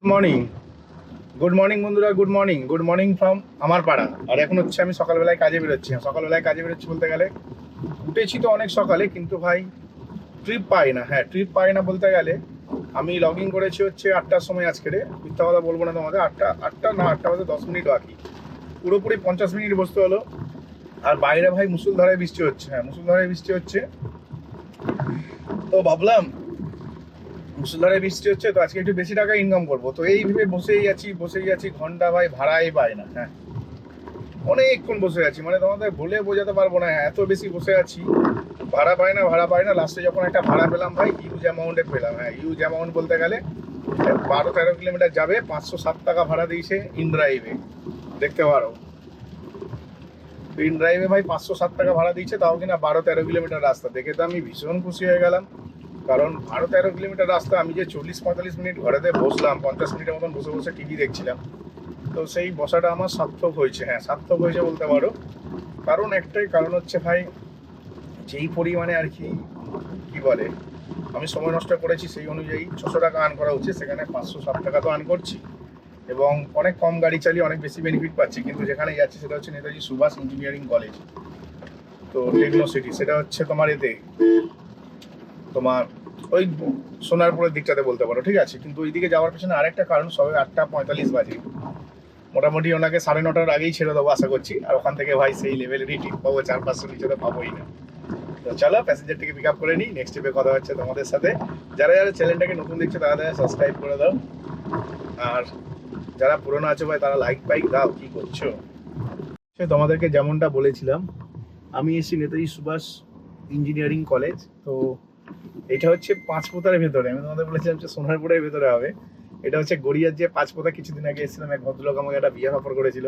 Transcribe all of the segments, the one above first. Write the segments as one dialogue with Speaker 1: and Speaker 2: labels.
Speaker 1: Morning good morning বন্ধুরা, good morning from আমার পাড়া। আর এখন হচ্ছে আমি সকালবেলায় কাজে বেরোচ্ছি। সকালবেলায় কাজে বেরোচ্ছি বলতে গেলে উঠেছি তো অনেক সকালে, কিন্তু ভাই ট্রিপ পাই না। হ্যাঁ, ট্রিপ পাই না বলতে গেলে আমি লগ ইন করেছি হচ্ছে 8টার সময়। আজকে মিথ্যা কথা বলবো না তোমাদের, আটটা বাজে 10 মিনিট বাকি। পুরোপুরি 50 মিনিট বসতে হলো। আর বাইরে ভাই মুষলধারায় বৃষ্টি হচ্ছে। হ্যাঁ, মুষলধারায় বৃষ্টি হচ্ছে। তো ভাবলাম মুষলধারায় বৃষ্টি হচ্ছে তো আজকে একটু বেশি টাকা ইনকাম করবো। তো এই ভেবে বসেই আছি ঘন্টা ভাই ভাড়াই পাই না। হ্যাঁ, অনেকক্ষণ বসে আছি, মানে তোমাদের বলে বোঝাতে পারবো না। এত বেশি বসে আছি, ভাড়া পাই না। লাস্টে যখন একটা ভাড়া পেলাম ভাই, হিউজ অ্যামাউন্টে পেলাম। হ্যাঁ, হিউজ অ্যামাউন্ট বলতে গেলে 12-13 কিলোমিটার যাবে, 507 টাকা ভাড়া দিয়েছে ইন ড্রাইভে। দেখতে পারো, ইন ড্রাইভে ভাই 507 টাকা ভাড়া দিয়েছে, তাও কিনা 12-13 কিলোমিটার রাস্তা। দেখে তো আমি ভীষণ খুশি হয়ে গেলাম। কারণ 12-13 কিলোমিটার রাস্তা আমি যে 40-45 মিনিট ঘরেতে বসলাম, 50 মিনিটের মতন বসে বসে টিভি দেখছিলাম, তো সেই বসাটা আমার সার্থক হয়েছে। হ্যাঁ, সার্থক হয়েছে বলতে পারো। কারণ একটাই কারণ হচ্ছে ভাই, যেই পরিমাণে আর কি কি বলে আমি সময় নষ্ট করেছি, সেই অনুযায়ী 600 টাকা আর্ন করা উচিত, সেখানে 507 টাকা তো আর্ন করছি। এবং অনেক কম গাড়ি চালিয়ে অনেক বেশি বেনিফিট পাচ্ছি। কিন্তু যেখানে যাচ্ছি সেটা হচ্ছে নেতাজি সুভাষ ইঞ্জিনিয়ারিং কলেজ, তো টেকনো সিটি। সেটা হচ্ছে তোমার এতে তোমার ওই সোনারপুরের দিকটাতে বলতে পারো, ঠিক আছে। কিন্তু ওইদিকে যাওয়ার পেছনে আরেকটা কারণ, সবে 8টা 45 বাজে। মোটামুটি ওনাকে 9:30টার আগেই ছেড়ে দেবো আশা করছি। আর ওখান থেকে ভাই সেই লেভেলেরই টিপ পাবো, 400-500 নিচে তো পাবোই না। তো চলো প্যাসেঞ্জারটিকে পিক আপ করে নিই, নেক্সট ট্রিপে কথা হচ্ছে তোমাদের সাথে। যারা যারা চ্যানেলটাকে নতুন দেখছো তারা সাবস্ক্রাইব করে দাও। আর যারা পুরনো আছে ভাই, তারা লাইক পাইক দাও। কি করছো? সে তোমাদেরকে যেমনটা বলেছিলাম, আমি এসেছি নেতাজি সুভাষ ইঞ্জিনিয়ারিং কলেজ। তো এটা হচ্ছে পাঁচপোতার ভেতরে। আমি তোমাদের বলেছিলাম যে সোনারপুরের ভেতরে হবে। এটা হচ্ছে গড়িয়ার যে পাঁচপোতা। কিছুদিন আগে এসেছিলাম, এক ভদ্রলোক আমাকে একটা বিয়ার অফার করেছিল,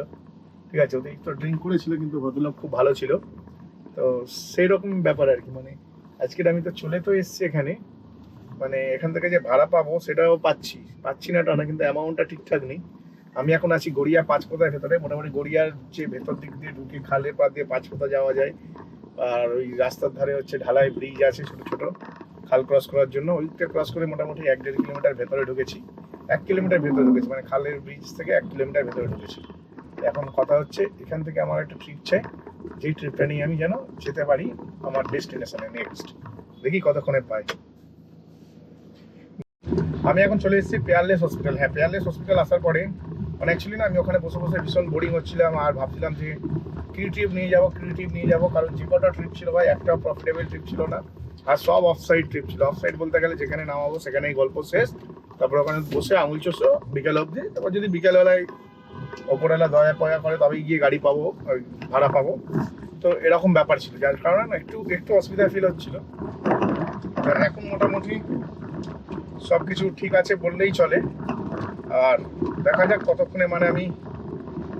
Speaker 1: ঠিক আছে। ওদের একটু ড্রিঙ্ক করেছিল, কিন্তু ভদ্রলোক খুব ভালো ছিল। তো সেই রকম ব্যাপার আর কি। মানে আজকের আমি তো চলে তো এসেছি এখানে, মানে এখান থেকে যে ভাড়া পাবো সেটাও পাচ্ছি না টানা, কিন্তু অ্যামাউন্টটা ঠিকঠাক নেই। আমি এখন আছি গড়িয়া পাঁচপোতার ভেতরে। মোটামুটি গড়িয়ার যে ভেতর দিক দিয়ে ঢুকে খালের পা দিয়ে পাঁচপোতা যাওয়া যায়। আর ওই রাস্তার ধারে হচ্ছে ঢালাই ব্রিজ আছে ছোট ছোট, খাল ক্রস করার জন্য। ওইটা ক্রস করে মোটামুটি 1-1.5 কিলোমিটার ভেতরে ঢুকেছি। 1 কিলোমিটার ভেতরে ঢুকেছি, মানে খালের ব্রিজ থেকে 1 কিলোমিটার ভেতরে ঢুকেছি। এখন কথা হচ্ছে, এখান থেকে আমার একটা ট্রিপ চাই, যেই ট্রিপটা নিয়ে আমি যেন যেতে পারি আমার ডেস্টিনেশনে নেক্সট। দেখি কতক্ষণে পাই। আমি এখন চলে এসেছি পেয়ারলেস হসপিটাল। হ্যাঁ, পেয়ারলেস হসপিটাল আসার পরে মানে অ্যাকচুয়ালি না, আমি ওখানে বসে বসে ভীষণ বোরিং হচ্ছিলাম। আর ভাবছিলাম যে কী ট্রিপ নিয়ে যাবো। কারণ যে কটা ট্রিপ ছিল ভাই, একটা প্রফিটেবল ট্রিপ ছিল না। আর সব অফসাইড ট্রিপ ছিল। অফসাইড বলতে গেলে যেখানে নামাবো সেখানেই গল্প শেষ। তারপর ওখানে বসে আঙুল চষো বিকেল অবধি। তারপর যদি বিকেলবেলায় ওপরবেলা দয়া পয়া করে তবেই গিয়ে গাড়ি পাবো, ভাড়া পাবো। তো এরকম ব্যাপার ছিল, যার কারণে না একটু একটু অসুবিধা ফিল হচ্ছিল। এখন মোটামুটি সব কিছু ঠিক আছে বললেই চলে। আর দেখা যাক কতক্ষণে মানে আমি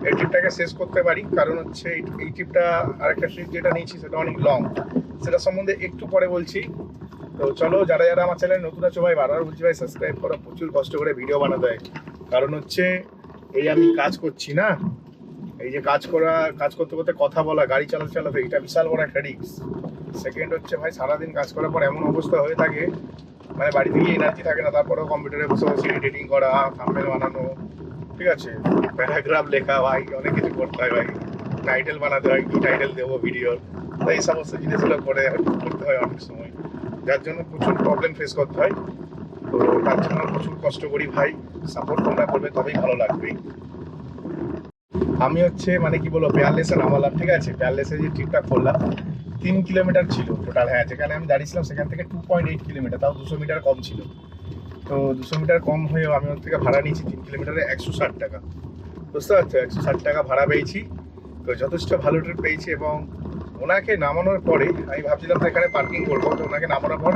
Speaker 1: এই ট্রিপটাকে শেষ করতে পারি। কারণ হচ্ছে এই ট্রিপটা, আরেকটা ট্রিপ যেটা নিয়েছি সেটা অনেক লং, সেটা সম্বন্ধে একটু পরে বলছি। তো চলো, যারা যারা আমার চ্যানেল নতুন আছো ভাই, বারবার বলছি ভাই সাবস্ক্রাইব করো। প্রচুর কষ্ট করে ভিডিও বানাতে হয়। কারণ হচ্ছে এই আমি কাজ করছি না, এই যে কাজ করতে করতে কথা বলা, গাড়ি চালাতে এটা বিশাল বড় একটা রিস্ক। সেকেন্ড হচ্ছে ভাই, সারাদিন কাজ করার পর এমন অবস্থা হয়ে থাকে, মানে বাড়িতে গিয়ে এনার্জি থাকে না। তারপরেও কম্পিউটারে বসে বসে এডিটিং করা, থাম্বনেল বানানো, ঠিক আছে, প্যারাগ্রাফ লেখা, ভাই অনেক কিছু করতে হয় ভাই। টাইটেল বানাতে হয়, কি টাইটেল দেবো ভিডিওর। তো এই সমস্ত জিনিসগুলো করতে হয় অনেক সময়, যার জন্য প্রচুর প্রবলেম ফেস করতে হয়। তো তার জন্য প্রচুর কষ্ট করি ভাই। সাপোর্ট তোমরা করবে তবেই ভালো লাগবে। আমি হচ্ছে মানে কি বলবো, পেয়ারলেসে নামালাম, ঠিক আছে। পেয়ারলেসে যে ট্রিপটা করলাম 3 কিলোমিটার ছিল টোটাল। হ্যাঁ, যেখানে আমি দাঁড়িয়েছিলাম সেখান থেকে 2.8 কিলোমিটার, তাও 200 মিটার কম ছিল। তো 200 মিটার কম হয়েও আমি ওর থেকে ভাড়া নিয়েছি 3 কিলোমিটারে 160 টাকা। বুঝতে পারছো, 160 টাকা ভাড়া পেয়েছি। তো যথেষ্ট ভালো ট্রিপ পেয়েছি। এবং ওনাকে নামানোর পরে আমি ভাবছিলাম তো এখানে পার্কিং করবো। তো ওনাকে নামানোর পর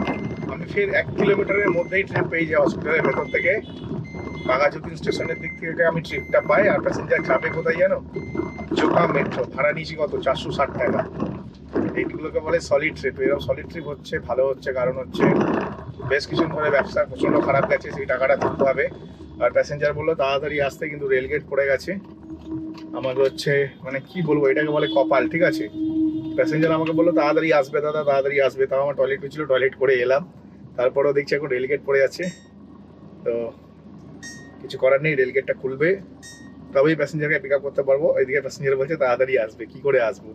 Speaker 1: আমি ফের 1 কিলোমিটারের মধ্যেই ট্রিপ পেয়ে যাই হসপিটালের ভেতর থেকে। বাঘাযতীন স্টেশনের দিক থেকে আমি ট্রিপটা পাই। আর প্যাসেঞ্জার যাবে কোথায় জানো? চোখা মেট্রো। ভাড়া নিয়েছি কত? 460 টাকা। এইগুলোকে বলে সলিড ট্রিপ। এরকম সলিড ট্রিপ হচ্ছে ভালো হচ্ছে, কারণ হচ্ছে বেশ কিছুদিন ধরে ব্যবসা প্রচণ্ড খারাপ গেছে, সেই টাকাটা তুলতে হবে। আর প্যাসেঞ্জার বললো তাড়াতাড়ি আসতে, কিন্তু রেলগেট পড়ে গেছে। আমাকে হচ্ছে মানে কি বলবো, এটাকে বলে কপাল, ঠিক আছে। প্যাসেঞ্জার আমাকে বললো তাড়াতাড়ি আসবে দাদা, তাড়াতাড়ি আসবে। তাও আমার টয়লেট ছিল, টয়লেট করে এলাম। তারপরেও দেখছি এখন রেলগেট পড়ে আছে। তো কিছু করার নেই, রেলগেটটা খুলবে তবেই প্যাসেঞ্জারকে পিক আপ করতে পারবো। ওইদিকে প্যাসেঞ্জার বলছে তাড়াতাড়ি আসবে, কি করে আসবো?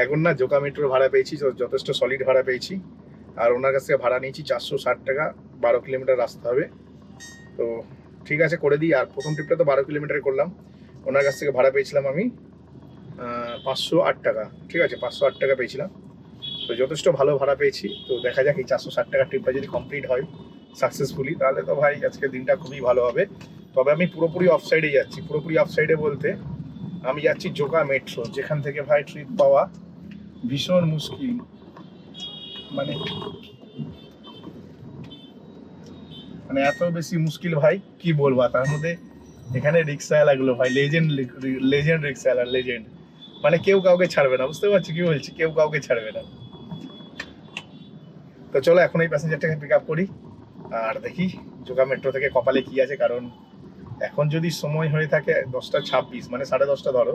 Speaker 1: এখন না জোকা মেট্রোর ভাড়া পেয়েছি, যথেষ্ট সলিড ভাড়া পেয়েছি। আর ওনার কাছ থেকে ভাড়া নিয়েছি 460 টাকা, 12 কিলোমিটার রাস্তা হবে। তো ঠিক আছে করে দিই। আর প্রথম ট্রিপটা তো 12 কিলোমিটার করলাম, ওনার কাছ থেকে ভাড়া পেয়েছিলাম আমি 508 টাকা। ঠিক আছে, 508 টাকা পেয়েছিলাম, তো যথেষ্ট ভালো ভাড়া পেয়েছি। তো দেখা যাক এই 460 টাকার ট্রিপটা যদি কমপ্লিট হয় সাকসেসফুলি, তাহলে তো ভাই আজকে দিনটা খুবই ভালো হবে। তবে আমি পুরোপুরি অফ সাইডে যাচ্ছি। পুরোপুরি অফ সাইডে বলতে আমি যাচ্ছি জোকা মেট্রো, যেখান থেকে ভাই ট্রিপ পাওয়া ভীষণ মুশকিল। মানে মানে এত বেশি মুশকিল ভাই কি বলবো। তার মধ্যে এখানে রিক্সা লাগলো ভাই, লেজেন্ড লেজেন্ড রিক্সা, লেজেন্ড। মানে কেউ কাউকে ছাড়বে না, বুঝতে পারছি কি বলছি, কেউ কাউকে ছাড়বে না। তো চলো এখন এই প্যাসেঞ্জারটাকে পিক আপ করি আর দেখি জোকা মেট্রো থেকে কপালে কি আছে। কারণ এখন যদি সময় হয়ে থাকে 10:26, মানে 10:30 ধরো,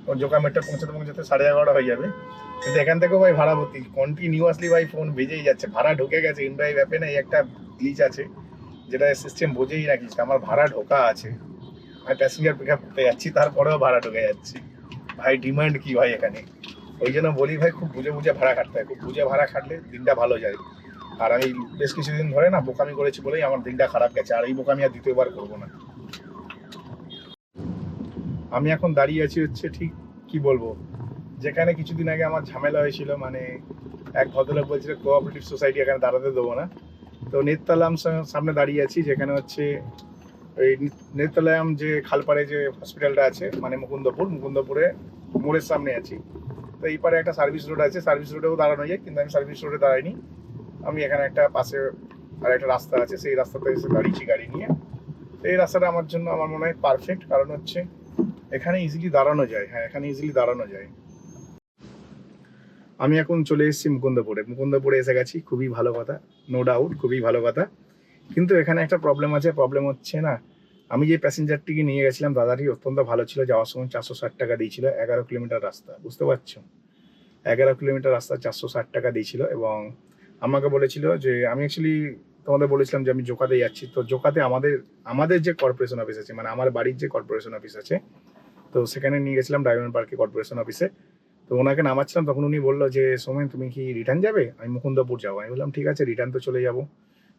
Speaker 1: ওর জোকা মেট্রো পৌঁছাতে পৌঁছাতে 11:30 হয়ে যাবে। কিন্তু এখান থেকেও ভাই ভাড়া ভর্তি, কন্টিনিউয়াসলি ভাই ফোন বেজেই যাচ্ছে, ভাড়া ঢুকে গেছে। ইনড্রাইভ অ্যাপে না এই একটা গ্লিচ আছে যেটা সিস্টেম বোঝেই না কিছু, আমার ভাড়া ঢোকা আছে। আমি প্যাসেঞ্জার পিক আপ করতে যাচ্ছি, তারপরেও ভাড়া ঢুকে যাচ্ছি। ভাই ডিমান্ড কি ভাই এখানে? ওই জন্য বলি ভাই খুব বুঝে বুঝে ভাড়া খাটতে হয়, খুব বুঝে ভাড়া খাটলে দিনটা ভালো যায়। আর আমি বেশ কিছুদিন ধরে না বোকামি করেছি বলেই আমার দিনটা খারাপ গেছে, আর এই বোকামি আর দ্বিতীয়বার করবো না। আমি এখন দাঁড়িয়ে আছি হচ্ছে ঠিক কি বলবো, যেখানে কিছুদিন আগে আমার ঝামেলা হয়েছিল। মানে এক ভদ্রলোক বলছিল কোঅপারেটিভ সোসাইটি এখানে দাঁড়াতে দেবো না। তো নেত্তালাম সামনে দাঁড়িয়ে আছি, যেখানে হচ্ছে ওই নেত্তালাম যে খালপাড়ে যে হসপিটালটা আছে, মানে মুকুন্দপুরে মোড়ের সামনে আছি। তো এই পারে একটা সার্ভিস রোড আছে, সার্ভিস রোডেও দাঁড়ানো যায়, কিন্তু আমি সার্ভিস রোডে দাঁড়াইনি। আমি এখানে একটা পাশে আর একটা রাস্তা আছে, সেই রাস্তাতে এসে দাঁড়িয়েছি গাড়ি নিয়ে। তো এই রাস্তাটা আমার জন্য আমার মনে হয় পারফেক্ট, কারণ হচ্ছে এখানে ইজিলি দাঁড়ানো যায়। হ্যাঁ, এখানে ইজিলি দাঁড়ানো যায়। আমি এখন চলে এসেছি মুকুন্দপুরে এসে গেছি, খুবই ভালো কথা, নো ডাউট খুবই ভালো কথা। কিন্তু এখানে একটা প্রবলেম আছে, প্রবলেম হচ্ছে না, আমি যে প্যাসেঞ্জারটিকে নিয়ে গেছিলাম দাদাটি অত্যন্ত ভালো ছিল, যাওয়ার সময় 460 টাকা দিয়েছিল, 11 কিলোমিটার রাস্তা, বুঝতে পারছো? 11 কিলোমিটার রাস্তা 460 টাকা দিয়েছিল। এবং আমাকে বলেছিল যে আমি অ্যাকচুয়ালি তোমাদের বলেছিলাম যে আমি জোকাতে যাচ্ছি। তো জোকাতে আমাদের যে কর্পোরেশন অফিস আছে, মানে আমার বাড়ির যে কর্পোরেশন অফিস আছে, তো সেখানে নিয়ে গেছিলাম ডায়মন্ড পার্কে কর্পোরেশন অফিসে। তো ওনাকে নামাচ্ছিলাম, তখন উনি বললো যে সোমেন তুমি কি রিটার্ন যাবে? আমি মুকুন্দপুর যাবো। আমি বললাম ঠিক আছে, রিটার্ন তো চলে যাবো।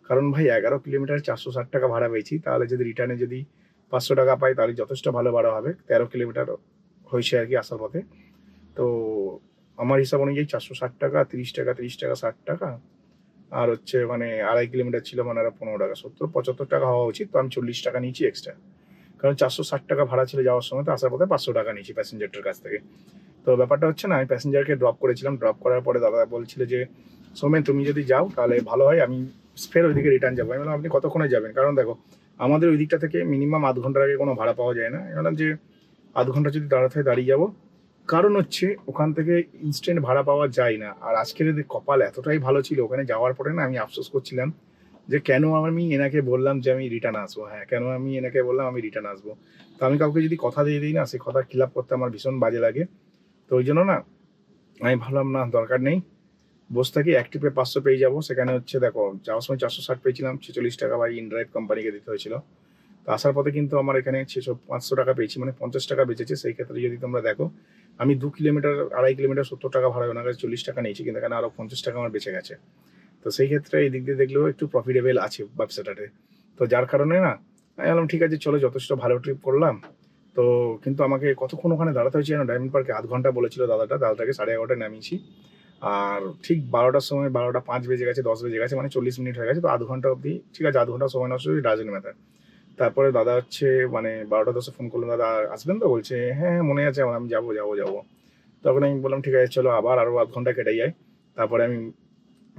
Speaker 1: কারণ ভাই 11 কিলোমিটার 460 টাকা ভাড়া পেয়েছি, তাহলে যদি রিটার্নে যদি 500 টাকা পাই তাহলে যথেষ্ট ভালো ভাড়া হবে। 13 কিলোমিটার হয়েছে আর কি আসার পথে। তো আমার হিসাব অনুযায়ী 460 টাকা, 30 টাকা, 30 টাকা, 60 টাকা, আর হচ্ছে মানে 2.5 কিলোমিটার ছিল, মানে আরো 15 টাকা, 70-75 টাকা হওয়া উচিত। তো আমি 40 টাকা নিয়েছি এক্সট্রা, কারণ 460 টাকা ভাড়া ছিল যাওয়ার সময়, তো আসার পথে 500 টাকা নিয়েছি প্যাসেঞ্জারটার কাছ থেকে। তো ব্যাপারটা হচ্ছে না, আমি প্যাসেঞ্জারকে ড্রপ করেছিলাম, ড্রপ করার পরে দাদা বলছিল যে সোমেন তুমি যদি যাও তাহলে ভালো হয়, আমি ফের ওইদিকে রিটার্ন যাবো। আমি বললাম আপনি কতক্ষণে যাবেন? কারণ দেখো আমাদের ওই দিকটা থেকে মিনিমাম আধ ঘন্টার আগে কোনো ভাড়া পাওয়া যায় না। আমি বললাম যে আধ ঘন্টা যদি দাঁড়াতে হয় দাঁড়িয়ে যাবো, কারণ হচ্ছে ওখান থেকে ইনস্ট্যান্ট ভাড়া পাওয়া যায় না। আর আজকের যদি কপাল এতটাই ভালো ছিল, ওখানে যাওয়ার পরে না আমি আফসোস করছিলাম যে কেন আমি এনাকে বললাম যে আমি রিটার্ন আসবো। হ্যাঁ, কেন আমি এনাকে বললাম আমি রিটার্ন আসবো। তো আমি কাউকে যদি কথা দিয়ে দিই না, সেই কথা খিলাপ করতে আমার ভীষণ বাজে লাগে। তো ওই জন্য না আমি ভাবলাম না দরকার নেই, বসে থাকি, এক ট্রিপে 500 পেয়ে যাবো। সেখানে হচ্ছে দেখো যাওয়ার সময় 460 পেয়েছিলাম, 46 টাকা ভাই ইনড্রাইভ কোম্পানিকে দিতে হয়েছিল। তো আসার পথে কিন্তু আমার এখানে 500 টাকা পেয়েছি, মানে 50 টাকা বেঁচেছে। সেই ক্ষেত্রে যদি তোমরা দেখো আমি 2 কিলোমিটার 2.5 কিলোমিটার 70 টাকা ভাড়া, ওনার কাছে 40 টাকা নিয়েছি, কিন্তু এখানে আরো 50 টাকা আমার বেঁচে গেছে। তো সেই ক্ষেত্রে এই দিক দিয়ে দেখলেও একটু প্রফিটেবল আছে ব্যবসাটাতে। তো যার কারণে না আমি বললাম ঠিক আছে চলো, যথেষ্ট ভালো ট্রিপ করলাম। তো কিন্তু আমাকে কতক্ষণ ওখানে দাঁড়াতে হয়েছে যেন, ডায়মন্ড পার্কে আধ ঘন্টা বলেছিল দাদাটাকে 11:30 নামিয়েছি। আর ঠিক 12টার সময় 12:05 বেজে গেছে, 10 বেজে গেছে, মানে 40 মিনিট হয়ে গেছে। তো আধ ঘন্টা অবধি ঠিক আছে, আধ ঘন্টা সময় নষ্ট ডাজেন্ট ম্যাটার। তারপরে দাদা হচ্ছে মানে 12:10 ফোন করলো, দাদা আসবেন তো? বলছে হ্যাঁ হ্যাঁ মনে আছে আমার, আমি যাবো যাবো যাবো। তখন আমি বললাম ঠিক আছে চলো, আবার আরো আধ ঘন্টা কেটে যায়। তারপরে আমি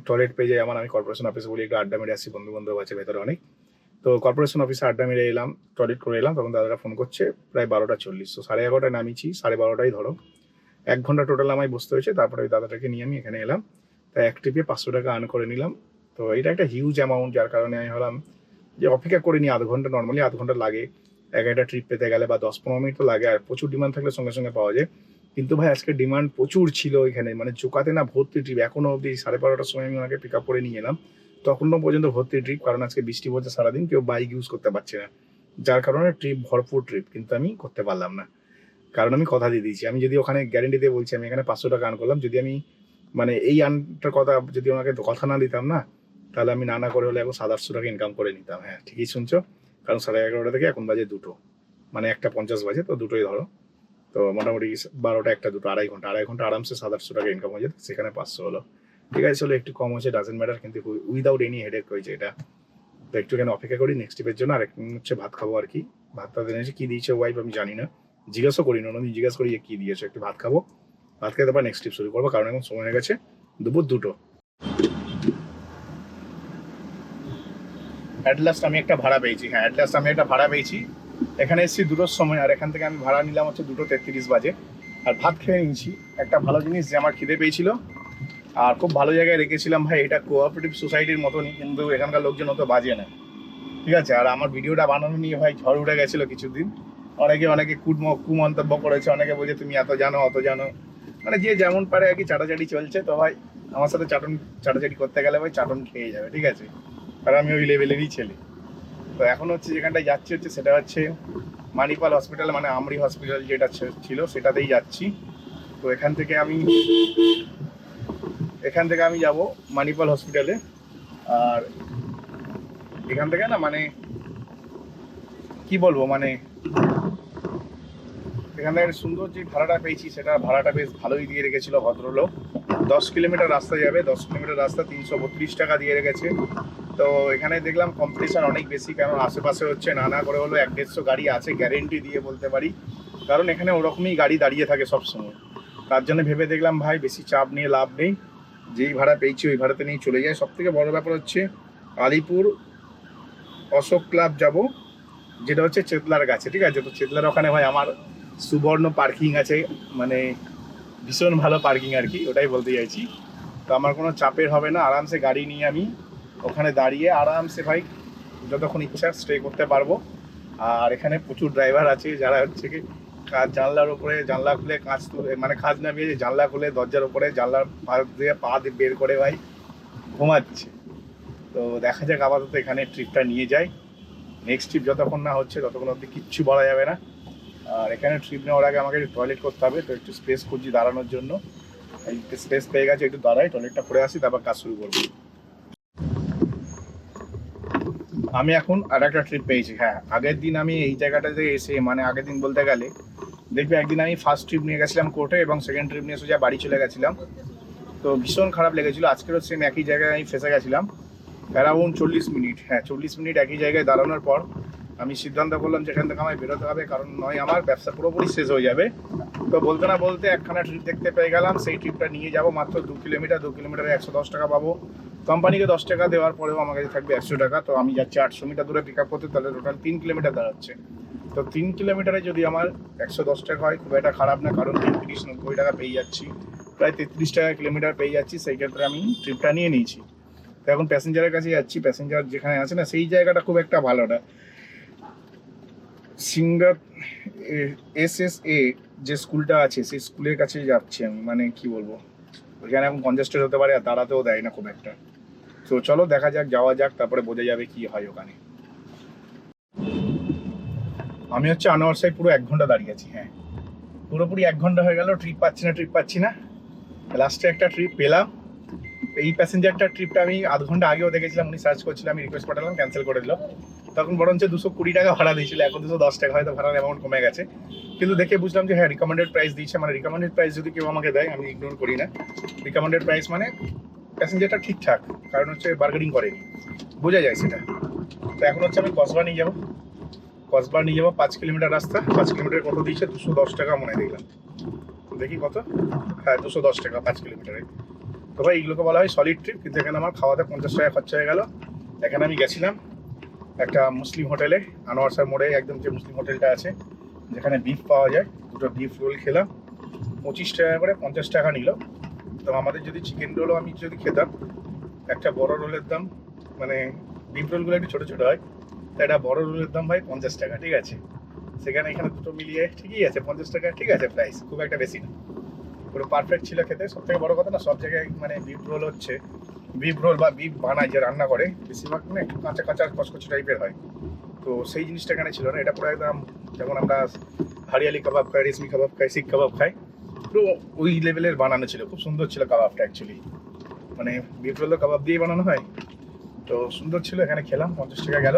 Speaker 1: টয়লেট পেয়ে যাই আমার, আমি কর্পোরেশন অফিসে বলি একটু আড্ডা মেরে আসছি, বন্ধু বান্ধব আছে ভেতরে অনেক। তো কর্পোরেশন অফিসে আড্ডা মেরে এলাম, টয়লেট করে এলাম, তখন দাদারা ফোন করছে প্রায় 12:40। তো 11:30 নামিয়েছি, 12:30 ধরো 1 ঘন্টা টোটাল আমায় বসতে হয়েছে। তারপরে ওই দাদাটাকে নিয়ে আমি এখানে এলাম, তাই এক ট্রিপে 500 টাকা আর্ন করে নিলাম। তো এটা একটা হিউজ অ্যামাউন্ট, যার কারণে আমি হলাম যে অপেক্ষা করে নিই আধ ঘন্টা, নর্মালি আধ ঘন্টা লাগে একটা ট্রিপ পেতে গেলে, বা 10-15 মিনিট তো লাগে। আর প্রচুর ডিমান্ড থাকলে সঙ্গে সঙ্গে পাওয়া যায়। কিন্তু ভাই আজকে ডিমান্ড প্রচুর ছিল এখানে, মানে জোকাতে না ভর্তি ট্রিপ। এখনো অবধি 12:30টার সময় আমি ওনাকে পিক আপ করে নিয়ে এলাম, তখনও পর্যন্ত ভর্তি ট্রিপ। কারণ আজকে বৃষ্টি পড়ছে সারাদিন, কেউ বাইক ইউজ করতে পারছে না। যার কারণে ট্রিপ ভরপুর ট্রিপ, কিন্তু আমি করতে পারলাম না। কারণ আমি কথা দিয়ে দিয়েছি, আমি যদি ওখানে গ্যারেন্টি দিয়ে বলছি আমি এখানে 500 টাকা আর্ন করলাম, যদি আমি মানে এই আর্নটার কথা যদি ওনাকে কথা না দিতাম না, তাহলে আমি না করে হলে এখন 700-800 টাকা ইনকাম করে নিতাম। হ্যাঁ ঠিকই শুনছো, কারণ 11:30 থেকে এখন বাজে 2টো, মানে 1:50 বাজে, তো 2টোই ধরো, তো মোটামুটি 12টা 1টা 2টো, আড়াই ঘন্টা আরামসে 700-800 টাকা ইনকাম হয়ে যেত, সেখানে 500 হলো। ঠিক আছে চলো, একটু কম হয়েছে, ডাজেন্ট ম্যাটার, কিন্তু উইদাউট এনি হেডেক হয়েছে এটা। তো একটুখানি অপেক্ষা করি নেক্সট ট্রিপের জন্য। আর হচ্ছে ভাত খাবো আর কি, ভাতটা এনেছে কি দিয়েছে ওয়াইফ আমি জানি না, জিজ্ঞাসা করি না, অন্যদিন জিজ্ঞাসা করি কি দিয়েছে, একটু ভাত খাবো, ভাত খেতে পার নেক্সট ট্রিপ শুরু করবো, কারণ এখন সময় হয়ে গেছে দুপুর 2টো। অ্যাট লাস্ট আমি একটা ভাড়া পেয়েছি, হ্যাঁ অ্যাট লাস্ট আমি একটা ভাড়া পেয়েছি। এখানে এসেছি 2টোর সময়, আর এখান থেকে আমি ভাড়া নিলাম হচ্ছে 2:33 বাজে। আর ভাত খেয়ে নিয়েছি, একটা ভালো জিনিস যে আমার খিদে পেয়েছিল, আর খুব ভালো জায়গায় রেখেছিলাম ভাই, এটা কোঅপারেটিভ সোসাইটির মতনই, কিন্তু এখানকার লোকজন অত বাজে না, ঠিক আছে। আর আমার ভিডিওটা বানানো নিয়ে ভাই ঝড় উঠে গেছিলো কিছুদিন, অনেকে কুমন্তব্য করেছে, অনেকে বলছে তুমি এত জানো অত জানো, মানে যে যেমন পারে আর কি চাটাচাটি চলছে। তো ভাই আমার সাথে চাটাচাটি করতে গেলে ভাই চাটন খেয়ে যাবে, ঠিক আছে, আর আমি ওই লেভেলেরই ছেলে। তো এখন হচ্ছে যেখানটায় যাচ্ছি হচ্ছে সেটা হচ্ছে মানিপাল হসপিটাল, মানে আমরি হসপিটাল যেটা ছিল সেটাতেই যাচ্ছি। তো এখান থেকে আমি যাব মানিপাল হসপিটালে। আর এখান থেকে না মানে কি বলবো, মানে এখান থেকে সুন্দর যে ভাড়াটা পেয়েছি সেটা ভাড়াটা বেশ ভালোই দিয়ে রেখেছিল ভদ্রলোক। 10 কিলোমিটার রাস্তা যাবে, 10 কিলোমিটার রাস্তা 332 টাকা দিয়ে রেখেছে। তো এখানে দেখলাম কম্পিটিশন অনেক বেশি, কারণ আশেপাশে হচ্ছে না করে হলো 100-150 গাড়ি আছে, গ্যারেন্টি দিয়ে বলতে পারি, কারণ এখানে ওরকমই গাড়ি দাঁড়িয়ে থাকে সবসময়। তার জন্য ভেবে দেখলাম ভাই বেশি চাপ নিয়ে লাভ নেই, যেই ভাড়া পেয়েছি ওই ভাড়াতে নিয়ে চলে যায়। সব থেকে বড় ব্যাপার হচ্ছে আলিপুর অশোক ক্লাব যাব, যেটা হচ্ছে চেতলার কাছে, ঠিক আছে। তো চেতলার ওখানে ভাই আমার সুবর্ণ পার্কিং আছে, মানে ভীষণ ভালো পার্কিং আর কি, ওটাই বলতে চাইছি। তো আমার কোনো চাপের হবে না, আরামসে গাড়ি নিয়ে আমি ওখানে দাঁড়িয়ে আরামসে ভাই যতক্ষণ ইচ্ছা স্টে করতে পারবো। আর এখানে প্রচুর ড্রাইভার আছে যারা হচ্ছে কি জানলার উপরে জানলা খুলে কাঁচ তুলে, মানে কাঁচ নামিয়ে জানলা খুলে দরজার উপরে জানলার পা দিয়ে বের করে ভাই ঘুমাচ্ছে। তো দেখা যাক আপাতত এখানে ট্রিপটা নিয়ে যাই, নেক্সট ট্রিপ যতক্ষণ না হচ্ছে ততক্ষণ অব্দি কিচ্ছু বলা যাবে না। আর এখানে ট্রিপ নেওয়ার আগে আমাকে টয়লেট করতে হবে, তো একটু স্পেস খুঁজছি দাঁড়ানোর জন্য, একটু স্পেস পেয়ে গেছে, একটু দাঁড়াই, টয়লেটটা করে আসি, তারপর কাজ শুরু করবো। আমি এখন আর একটা ট্রিপ পেয়েছি, হ্যাঁ আগের দিন আমি এই জায়গাটাতে এসে, মানে আগের দিন বলতে গেলে দেখবে একদিন আমি ফার্স্ট ট্রিপ নিয়ে গেছিলাম কোর্টে, এবং সেকেন্ড ট্রিপ নিয়ে সোজা বাড়ি চলে গেছিলাম। তো ভীষণ খারাপ লেগেছিলো। আজকেরও সেম একই জায়গায় আমি ফেসে গেছিলাম অ্যারাউন্ড 40 মিনিট, হ্যাঁ 40 মিনিট একই জায়গায় দাঁড়ানোর পর আমি সিদ্ধান্ত করলাম যেখান থেকে আমায় বেরোতে হবে, কারণ নয় আমার ব্যবসা পুরোপুরি শেষ হয়ে যাবে। তো বলতে না বলতে একখানা ট্রিপ দেখতে পেয়ে গেলাম, সেই ট্রিপটা নিয়ে যাব মাত্র 2 কিলোমিটার, 2 কিলোমিটারে 110 টাকা পাবো। কোম্পানিকে 10 টাকা দেওয়ার পরেও আমার কাছে থাকবে 100 টাকা। তো আমি যাচ্ছি 800 মিটার দূরে পিক আপ করতে, তাহলে টোটাল 3 কিলোমিটার দাঁড়াচ্ছে। তো 3 কিলোমিটারে যদি আমার 110 টাকা হয় খুব একটা খারাপ না, কারণ 30-90 টাকা পেয়ে যাচ্ছি, প্রায় 33 টাকা কিলোমিটার পেয়ে যাচ্ছি। সেই ক্ষেত্রে আমি ট্রিপটা নিয়ে নিয়েছি। তো এখন প্যাসেঞ্জারের কাছে যাচ্ছি, প্যাসেঞ্জার যেখানে আছে না সেই জায়গাটা খুব একটা ভালো না। সিঙ্গার SSA যে স্কুলটা আছে সেই স্কুলের কাছে যাচ্ছি আমি, মানে কি বলবো, ওইখানে এখন কনজেস্টেড হতে পারে, আর দাঁড়াতেও দেয় না খুব একটা। তো চলো দেখা যাক, যাওয়া যাক, তারপরে বোঝা যাবে কি হয় ওখানে। আমি হচ্ছে আনোয়ার সাহেব পুরো 1 ঘন্টা দাঁড়িয়ে আছি, হ্যাঁ পুরোপুরি 1 ঘন্টা হয়ে গেল, ট্রিপ পাচ্ছি না। লাস্টে একটা ট্রিপ পেলাম। এই প্যাসেঞ্জারটার ট্রিপটা আমি আধ ঘন্টা আগেও দেখেছিলাম, উনি সার্চ করছিলাম, আমি রিকোয়েস্ট পাঠালাম, ক্যান্সেল করে দিল। তখন বরঞ্চ 220 টাকা ভাড়া দিয়েছিল, এখন 210 টাকা, হয়তো ভাড়ার অ্যামাউন্ট কমে গেছে। কিন্তু দেখে বুঝলাম যে হ্যাঁ রিকমেন্ডেড প্রাইস দিয়েছে, মানে রিকমেন্ডেড প্রাইস যদি কেউ আমাকে দেয় আমি ইগনোর করি না। রিকমেন্ডেড প্রাইস মানে প্যাসেঞ্জারটা ঠিকঠাক, কারণ হচ্ছে বার্গেনিং করেনি, বোঝা যায় সেটা। তো এখন হচ্ছে আমি কসবা নিয়ে যাবো 5 কিলোমিটার রাস্তা, 5 কিলোমিটার কত দিয়েছে, 210 টাকা মনে দেখলাম, দেখি কত, হ্যাঁ 210 টাকা 5 কিলোমিটারে। তো ভাই এগুলোকে বলা হয় সলিড ট্রিপ, কিন্তু এখানে আমার খাওয়াতে 50 টাকা খরচা হয়ে গেল। এখানে আমি গেছিলাম একটা মুসলিম হোটেলে, আনোয়ার সাহেব মোড়ে একদম যে মুসলিম হোটেলটা আছে, যেখানে বিফ পাওয়া যায়, 2টো বিফ রোল খেলাম, 25 টাকা করে, 50 টাকা নিল। তো আমাদের যদি চিকেন রোলও আমি যদি খেতাম, একটা বড় রোলের দাম, মানে বিফ রোলগুলো একটু ছোটো ছোটো হয়, তো একটা বড় রোলের দাম ভাই 50 টাকা, ঠিক আছে। সেখানে এখানে দুটো মিলিয়ে ঠিকই আছে 50 টাকা, ঠিক আছে, প্রাইস খুব একটা বেশি না, পুরো পারফেক্ট ছিল খেতে। সব থেকে বড় কথা না, সব জায়গায় মানে বিফ রোল হচ্ছে, বিফ রোল বা বিফ বানায় যে রান্না করে বেশিরভাগ না একটু কাঁচা কাঁচা কচকচি টাইপের হয়, তো সেই জিনিসটা এখানে ছিল না, এটা পুরো একদম যেমন আমরা হারিয়ালি কাবাব খাই, রেশমি কাবাব খাই, শিখ কাবাব খাই, পুরো ওই লেভেলের বানানো ছিল। খুব সুন্দর ছিল কাবাবটা অ্যাকচুয়ালি, মানে বিফ রোল কাবাব দিয়ে বানানো হয়, তো সুন্দর ছিল। এখানে খেলাম, 50 টাকা গেল।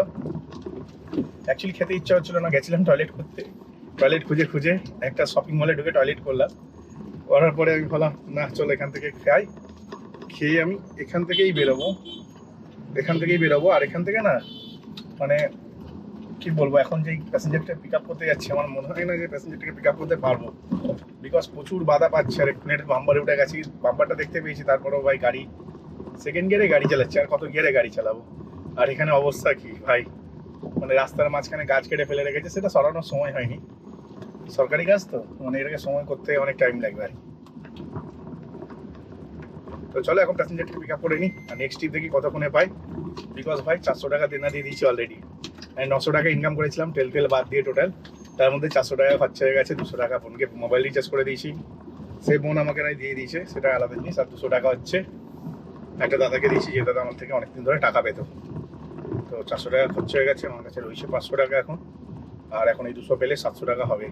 Speaker 1: অ্যাকচুয়ালি খেতে ইচ্ছা হচ্ছিল না, গেছিলাম টয়লেট করতে, টয়লেট খুঁজে খুঁজে একটা শপিং মলে ঢুকে টয়লেট করলাম। করার পরে আমি বললাম না চলো এখান থেকে খাই, খেয়ে আমি এখান থেকেই বেরোবো, আর এখান থেকে না মানে কি বলবো, এখন যেই প্যাসেঞ্জারটা পিক আপ করতে যাচ্ছি আমার মনে হয় না যে প্যাসেঞ্জারটাকে পিক আপ করতে পারবো, বিকজ প্রচুর বাধা পাচ্ছে। আর নেটের বাম্বারে উঠে গেছি, বাম্বারটা দেখতে পেয়েছি, তারপরেও ভাই গাড়ি সেকেন্ড গিয়ারে গাড়ি চালাচ্ছে, আর কত গিয়ারে গাড়ি চালাবো। আর এখানে অবস্থা কি ভাই, মানে রাস্তার মাঝখানে গাছ কেটে ফেলে রেখেছে, সেটা সরানোর সময় হয়নি, সরকারি গাছ তো, মানে এটাকে সময় করতে অনেক টাইম লাগবে আর কি। তো চলো এখন প্যাসেঞ্জারকে পিক আপ করে নিই, আর নেক্সট ট্রিপ দেখি কতক্ষণে পাই, বিকজ ভাই 400 টাকা দেনা দিয়ে দিয়েছি অলরেডি। আমি 900 টাকা ইনকাম করেছিলাম তেল বাদ দিয়ে টোটাল, তার মধ্যে 400 টাকা খরচা হয়ে গেছে। 200 টাকা বোনকে মোবাইল রিচার্জ করে দিয়েছি, সেই বোন আমাকে নাই দিয়ে দিয়েছে, সেটা আলাদা জিনিস। আর 200 টাকা হচ্ছে একটা দাদাকে দিয়েছি, যে দাদা আমার থেকে অনেকদিন ধরে টাকা পেত। তো 400 টাকা খরচা হয়ে গেছে, আমার কাছে রয়েছে 500 টাকা এখন, আর এখন এই 200 পেলে 700 টাকা হবে।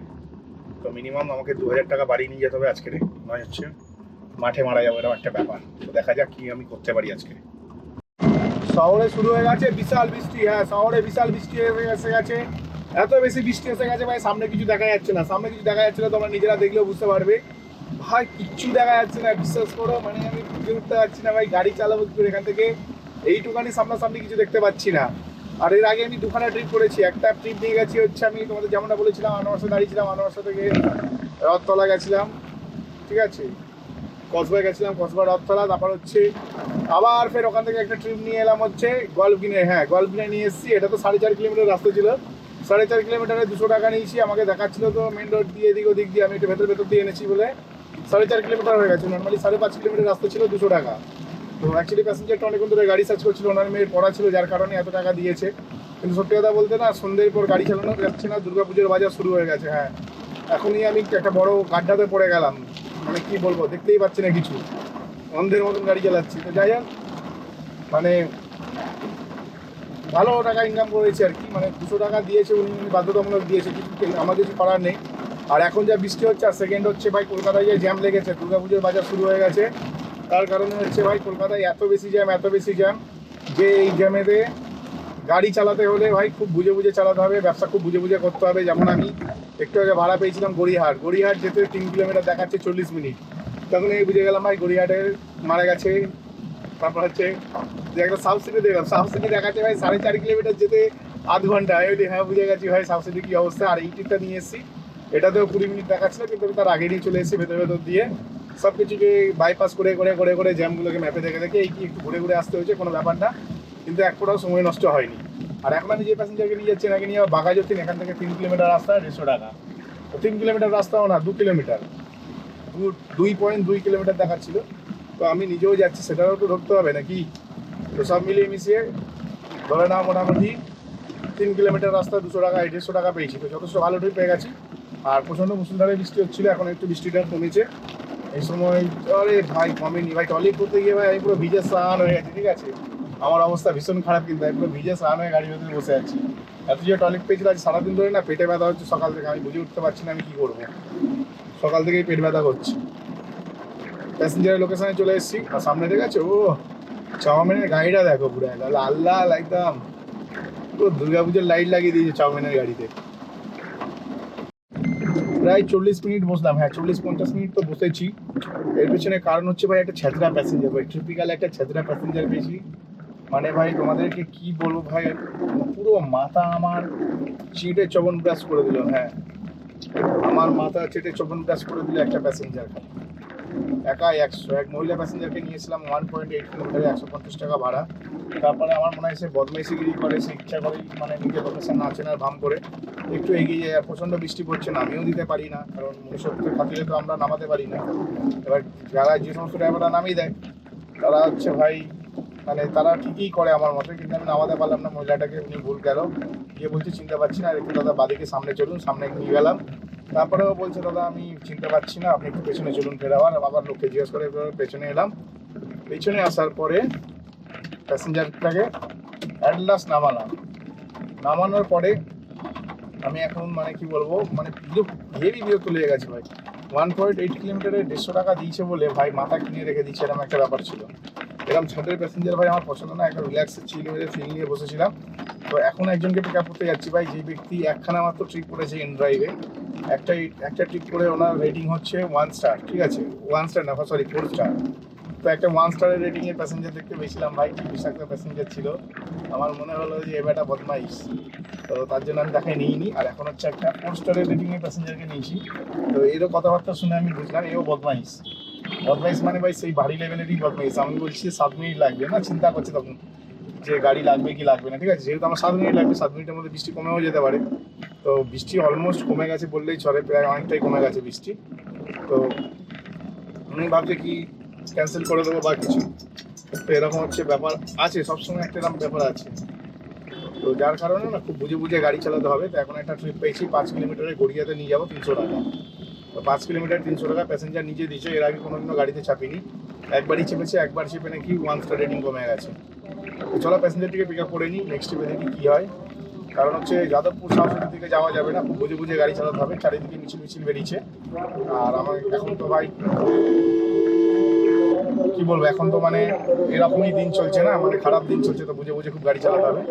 Speaker 1: তো মিনিমাম আমাকে 2000 টাকা বাড়ি নিয়ে যেতে হবে আজকে, নয় হচ্ছে মাঠে মারা যাবে, এরকম একটা ব্যাপার। তো দেখা যাক কি আমি করতে পারি আজকে। শহরে শুরু হয়ে গেছে বিশাল বৃষ্টি, হ্যাঁ শহরে বিশাল বৃষ্টি এসে গেছে, এত বেশি বৃষ্টি এসে গেছে ভাই, সামনে কিছু দেখা যাচ্ছে না, তোমরা নিজেরা দেখলেও বুঝতে পারবে ভাই, কিচ্ছু দেখা যাচ্ছে না, বিশ্বাস করো। মানে আমি বুঝে উঠতে পারছি না ভাই, গাড়ি চালাবো কি করে এখান থেকে, এইটুখানি সামনাসামনি কিছু দেখতে পাচ্ছি না। আর এর আগে আমি দুখানা ট্রিপ করেছি, একটা ট্রিপ নিয়ে গেছি হচ্ছে, আমি তোমাদের যেমনটা বলেছিলাম আনোয়ারসা দাঁড়িয়েছিলাম, আনোয়ারসা থেকে রথতলা গেছিলাম, ঠিক আছে, কসবা গেছিলাম, কসবা রথতলা, তারপর হচ্ছে আবার ফের ওখান থেকে একটা ট্রিপ নিয়ে এলাম হচ্ছে গল্ফিনে, হ্যাঁ গল্ফিনে নিয়ে এসেছি। এটা তো 4.5 কিলোমিটার রাস্তা ছিল, 4.5 কিলোমিটারে 200 টাকা নিয়েছি, আমাকে দেখাচ্ছিল তো মেন রোড দিয়ে এদিক ওদিক দিয়ে, আমি একটু ভেতর দিয়ে এনেছি বলে 4.5 কিলোমিটার হয়ে গেছে, নর্মালি 5.5 কিলোমিটার রাস্তা ছিল 200 টাকা। তো অ্যাকচুয়ালি প্যাসেঞ্জারটা অনেকক্ষণ ধরে গাড়ি সার্চ করছিল, ওনার মেয়ের পড়া ছিল যার কারণে এত টাকা দিয়েছে। কিন্তু সত্যি কথা বলতে না, সন্ধ্যের পর গাড়ি চালানো যাচ্ছে না, দুর্গাপুজোর বাজার শুরু হয়ে গেছে। হ্যাঁ এখনই আমি একটা বড় গাড্ডাতে পড়ে গেলাম, মানে কি বলবো, দেখতেই পাচ্ছি না কিছু, অন্ধের মতন গাড়ি চালাচ্ছি। তো যাই হোক, মানে ভালো টাকা ইনকাম করেছে আর কি, মানে 200 টাকা দিয়েছে উনি, বাধ্যতামূলক দিয়েছে, কিছু আমাদের কিছু করার নেই। আর এখন যা বৃষ্টি হচ্ছে, আর সেকেন্ড হচ্ছে ভাই কলকাতায় যে জ্যাম লেগেছে, দুর্গাপুজোর বাজার শুরু হয়ে গেছে, তার কারণে হচ্ছে ভাই কলকাতায় এত বেশি জ্যাম যে এই জ্যামেতে গাড়ি চালাতে হলে ভাই খুব বুঝে বুঝে চালাতে হবে, ব্যবসা খুব বুঝে বুঝে করতে হবে। যেমন আমি একটু আগে ভাড়া পেয়েছিলাম গড়িয়াহাট যেতে 3 কিলোমিটার দেখাচ্ছে 40 মিনিট, তখন এই বুঝে গেলাম ভাই গড়িয়াহাটের মারা গেছে। তারপর হচ্ছে যে একটা সাবসিডি দেখলাম, সাবসিডি দেখাচ্ছে ভাই 4.5 কিলোমিটার যেতে আধ ঘন্টা, আমি বলি হ্যাঁ বুঝে গেছি ভাই সাবসিডি কী অবস্থা। আর এই ট্রিপটা নিয়ে এসেছি, এটাতেও 20 মিনিট দেখাচ্ছিল, কিন্তু আমি তার আগে নিয়ে চলে এসেছি ভেতর দিয়ে, সব কিছুকে বাইপাস করে জ্যামগুলোকে ম্যাপে দেখে এই কি একটু ঘুরে আসতে হয়েছে, কোনো ব্যাপার না, কিন্তু এক ফোঁটাও সময় নষ্ট হয়নি। আর এখন আমি যে প্যাসেঞ্জারকে নিয়ে যাচ্ছি, এনাকে নিয়ে বাঘাযতীন, এখান থেকে 3 কিলোমিটার রাস্তা 150 টাকা, তো 3 কিলোমিটার রাস্তাও না, 2 কিলোমিটার, 2.2 কিলোমিটার দেখাচ্ছিল। তো আমি নিজেও যাচ্ছি, সেটাও তো ধরতে হবে নাকি। তো সব মিলিয়ে মিশিয়ে ধরে নাও মোটামুটি 3 কিলোমিটার রাস্তা 200 টাকা, 150 টাকা পেয়েছি, তো যথেষ্ট ভালো ট্রিপ পেয়ে গেছি। আর প্রচণ্ড মুসুলধারে বৃষ্টি হচ্ছিলো, এখন একটু বৃষ্টিটা কমেছে এই সময়। আরে ভাই কমেনি ভাই, টয়লেট করতে গিয়ে ভাই আমি পুরো ভিজে স্নান হয়ে গেছে, ঠিক আছে, আমার অবস্থা ভীষণ খারাপ, কিন্তু আমি পুরো ভিজে স্নান হয়ে গাড়ির ভেতরে বসে আছি। এত যে টয়লেট পেয়েছিল আজ সারাদিন ধরে না, পেটে ব্যথা হচ্ছে সকাল থেকে, আমি বুঝে উঠতে পারছি না আমি কী করবো, সকাল থেকেই পেট ব্যথা করছে। প্যাসেঞ্জারের লোকেশনে চলে এসেছি, আর সামনে দেখেছো ও চাউমিনের গাড়িটা দেখো, পুরো লাল লাল একদম, পুরো দুর্গাপুজোর লাইট লাগিয়ে দিয়েছে চাউমিনের গাড়িতে। প্রায় 40 মিনিট বসলাম, হ্যাঁ 40-50 মিনিট তো বসেছি। এর পেছনে কারণ হচ্ছে ভাই একটা ছেঁচড়া প্যাসেঞ্জার, ভাই ট্রিপিক্যাল একটা ছেঁচড়া প্যাসেঞ্জার পেয়েছি। মানে ভাই তোমাদেরকে কি বলবো ভাই, পুরো মাথা আমার চেটে চবনপ্রাস করে দিল, হ্যাঁ আমার মাথা চেটে চবনপ্রাস করে দিল একটা প্যাসেঞ্জার। একাই 100, এক মহিলা প্যাসেঞ্জারকে নিয়েছিলাম 1.8 কিলোমিটারে 150 টাকা ভাড়া। তারপরে আমার মনে হয় সে বদমাইশিগিরি করে, সে ইচ্ছা করেই মানে নিজের লোকেশন না চেনার ভাম করে একটু এগিয়ে যায়। আর প্রচণ্ড বৃষ্টি পড়ছে, নামিয়েও দিতে পারি না, কারণ মনুষ্যত্বের খাতিরে তো আমরা নামাতে পারি না। এবার যারা যে সমস্ত ড্রাইভাররা নামিয়ে দেয় তারা হচ্ছে ভাই, মানে তারা ঠিকই করে আমার মতে, কিন্তু আমি নামাতে পারলাম না মহিলাটাকে, উনি ভুল গেল, গিয়ে বলছে চিনতে পারছি না, আর একটু দাদা বাদিকে সামনে চলুন, সামনে নিয়ে গেলাম। তারপরেও বলছে দাদা আমি চিনতে পারছি না, আপনি একটু পেছনে চলুন, ফের আবার লোককে জিজ্ঞেস করে পেছনে এলাম। পেছনে আসার পরে প্যাসেঞ্জারটাকে অ্যাট লাস্ট নামালাম, নামানোর পরে আমি এখন মানে কি বলবো, মানে হেভি বিরক্ত লেগে গেছে ভাই। 1.8 কিলোমিটারে 150 টাকা দিয়েছে বলে ভাই মাথা কিনে রেখে দিচ্ছে, এরকম একটা ব্যাপার ছিল। এরকম ছাদের প্যাসেঞ্জার ভাই আমার পছন্দ না, একটা রিল্যাক্স চিল হয়ে ফিল নিয়ে বসেছিলাম। তো এখন একজনকে পিক আপ করতে যাচ্ছি ভাই, যে ব্যক্তি একখানা মাত্র ট্রিপ করেছে ইন ড্রাইভে। একটা ট্রিপ করে ওনার রেটিং হচ্ছে 1 স্টার, ঠিক আছে, 1 স্টার না সরি 4 স্টার। তো একটা 1 স্টারের রেটিংয়ের প্যাসেঞ্জার দেখতে পেয়েছিলাম ভাই, কি বিষাক্ত প্যাসেঞ্জার ছিল। আমার মনে হলো যে এবার একটা বদমাইশ, তো তার জন্য আমি তাকে নিইনি। আর এখন হচ্ছে একটা 4 স্টারের রেটিংয়ের প্যাসেঞ্জারকে নিয়েছি। তো এরও কথাবার্তা শুনে আমি বুঝলাম এও বদমাইশ। বদমাইশ মানে ভাই সেই ভারী লেভেলেরই বদমাইশ। আমি বলছি 7 মিনিট লাগবে না, চিন্তা করছে তখন যে গাড়ি লাগবে কি লাগবে না, ঠিক আছে, যেহেতু আমার 7 মিনিট লাগবে, 7 মিনিটের মধ্যে বৃষ্টি কমেও যেতে পারে। তো বৃষ্টি অলমোস্ট কমে গেছে বললেই চলে, প্রায় অনেকটাই কমে গেছে বৃষ্টি। তো আমি ভাবছি কি ক্যান্সেল করে দেবো বা কিছু। তো এরকম হচ্ছে ব্যাপার আছে, সবসময় একটা এরকম ব্যাপার আছে। তো যার কারণে না খুব বুঝে বুঝে গাড়ি চালাতে হবে। তো এখন একটা ট্রিপ পেয়েছি 5 কিলোমিটারে, গড়িয়াতে নিয়ে যাবো 300 টাকা। তো 5 কিলোমিটার 300 টাকা প্যাসেঞ্জার নিজে দিয়েছে, এর আগে কোনোদিনও গাড়িতে চাপিনি। একবারই চেপেছে, একবার চেপে নাকি 1 স্টার রেটিং কমে গেছে। তো চলো প্যাসেঞ্জারটিকে পিক আপ করে নিই, নেক্সট ট্রিপে দেখি কী হয়। কারণ হচ্ছে যাদবপুর সাউথের দিকে যাওয়া যাবে না, খুব বুঝে বুঝে গাড়ি চালাতে হবে, চারিদিকে মিছিল মিছিল বেরিয়েছে। আর আমার এখন তো ভাই কি বলবো, এখন তো মানে এরকমই দিন চলছে না, মানে খারাপ দিন চলছে, তো বুঝে বুঝে খুব গাড়ি চালাতে হবে।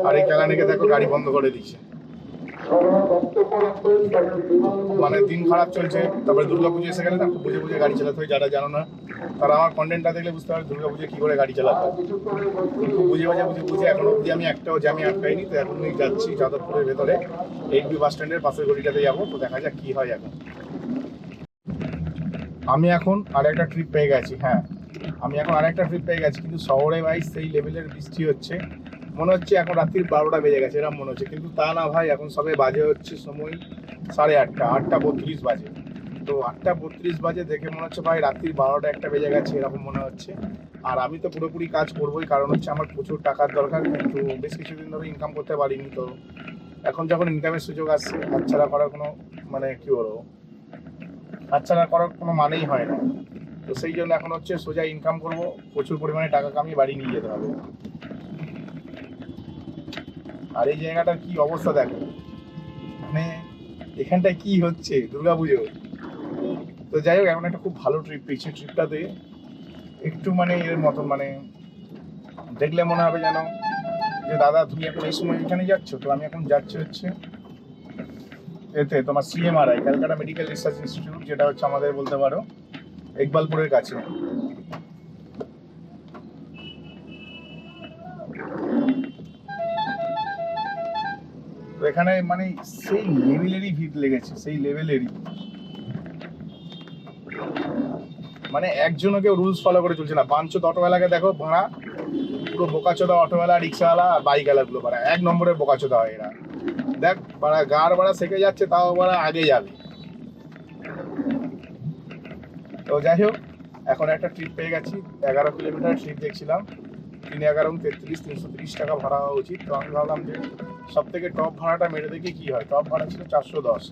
Speaker 1: আর এই ক্যালানিকে দেখো গাড়ি বন্ধ করে দিচ্ছে, মানে দিন খারাপ চলছে। তারপরে দুর্গাপুজো এসে গেলে না খুব বুঝে বুঝে গাড়ি চালাতে হয়। যারা জানো না তারা আমার কন্টেন্টটা দেখলে বুঝতে পারে দুর্গাপুজো কী করে গাড়ি চালাতে হয়। খুব বুঝে বুঝে এখন অবধি আমি একটাও জ্যামে আটকাইনি। তো এখন আমি যাচ্ছি যাদবপুরের ভেতরে, 8B বাস স্ট্যান্ডের পাশের গলিটাতে যাবো। তো দেখা যাক কী হয় এখন। আমি এখন আরেকটা ট্রিপ পেয়ে গেছি, হ্যাঁ আমি এখন আরেকটা ট্রিপ পেয়ে গেছি, কিন্তু শহরে ভাই সেই লেভেলের বৃষ্টি হচ্ছে, মনে হচ্ছে এখন রাত্রির 12টা বেজে গেছে এরকম মনে হচ্ছে, কিন্তু তা না ভাই। এখন সবে বাজে হচ্ছে সময় 8:30, 8:32 বাজে। তো 8:32 বাজে দেখে মনে হচ্ছে ভাই রাত্রির 12টা 1টা বেজে গেছে এরকম মনে হচ্ছে। আর আমি তো পুরোপুরি কাজ করবোই, কারণ হচ্ছে আমার প্রচুর টাকার দরকার, কিন্তু বেশ কিছুদিন ধরে ইনকাম করতে পারিনি। তো এখন যখন ইনকামের সুযোগ আসছে, হাতছাড়া করার কোনো মানে কী বলবো, হাতছাড়া করার কোনো মানেই হয় না। তো সেই জন্য এখন হচ্ছে সোজা ইনকাম করব, প্রচুর পরিমাণে টাকা কামিয়ে বাড়ি নিয়ে যেতে হবে। আর এই জায়গাটার কি অবস্থা দেখো, মানে এখানটায় কি হচ্ছে দুর্গাপুজো। তো যাই হোক, এখন একটা খুব ভালো ট্রিপ পেয়েছি। ট্রিপটাতে একটু মানে এর মতন, মানে দেখলে মনে হবে যেন যে দাদা তুমি এখন এই সময় এখানে যাচ্ছ। তো আমি এখন যাচ্ছি হচ্ছে এতে তোমার CMRI, Calcutta medical research institute, যেটা হচ্ছে আমাদের বলতে পারো ইকবালপুরের কাছে। তো এখানে মানে সেই লেভেলেরই ভিড় লেগেছে, সেই লেভেলেরই, মানে একজনও কেউ রুলস ফলো করে চলছে না। বাঞ্চোত অটোওয়ালাকে দেখো ভাড়া, পুরো বোকাচোদা অটোওয়ালা, রিক্সাওয়ালা আর বাইকওয়ালাগুলো ভাড়া 1 নম্বরের বোকাচোদা হয় এরা। দেখ ভাড়া গাড় ভাড়া শিখে যাচ্ছে, তাও ভাড়া আগে যাবে। তো যাই হোক, এখন একটা ট্রিপ পেয়ে গেছি, 11 কিলোমিটার ট্রিপ দেখছিলাম, 3-11-33, 330 টাকা ভাড়া হওয়া উচিত। তো আমি ভাবলাম যে সব থেকে টপ ভাড়াটা মেরে দেখি কী হয়। টপ ভাড়া ছিল 410,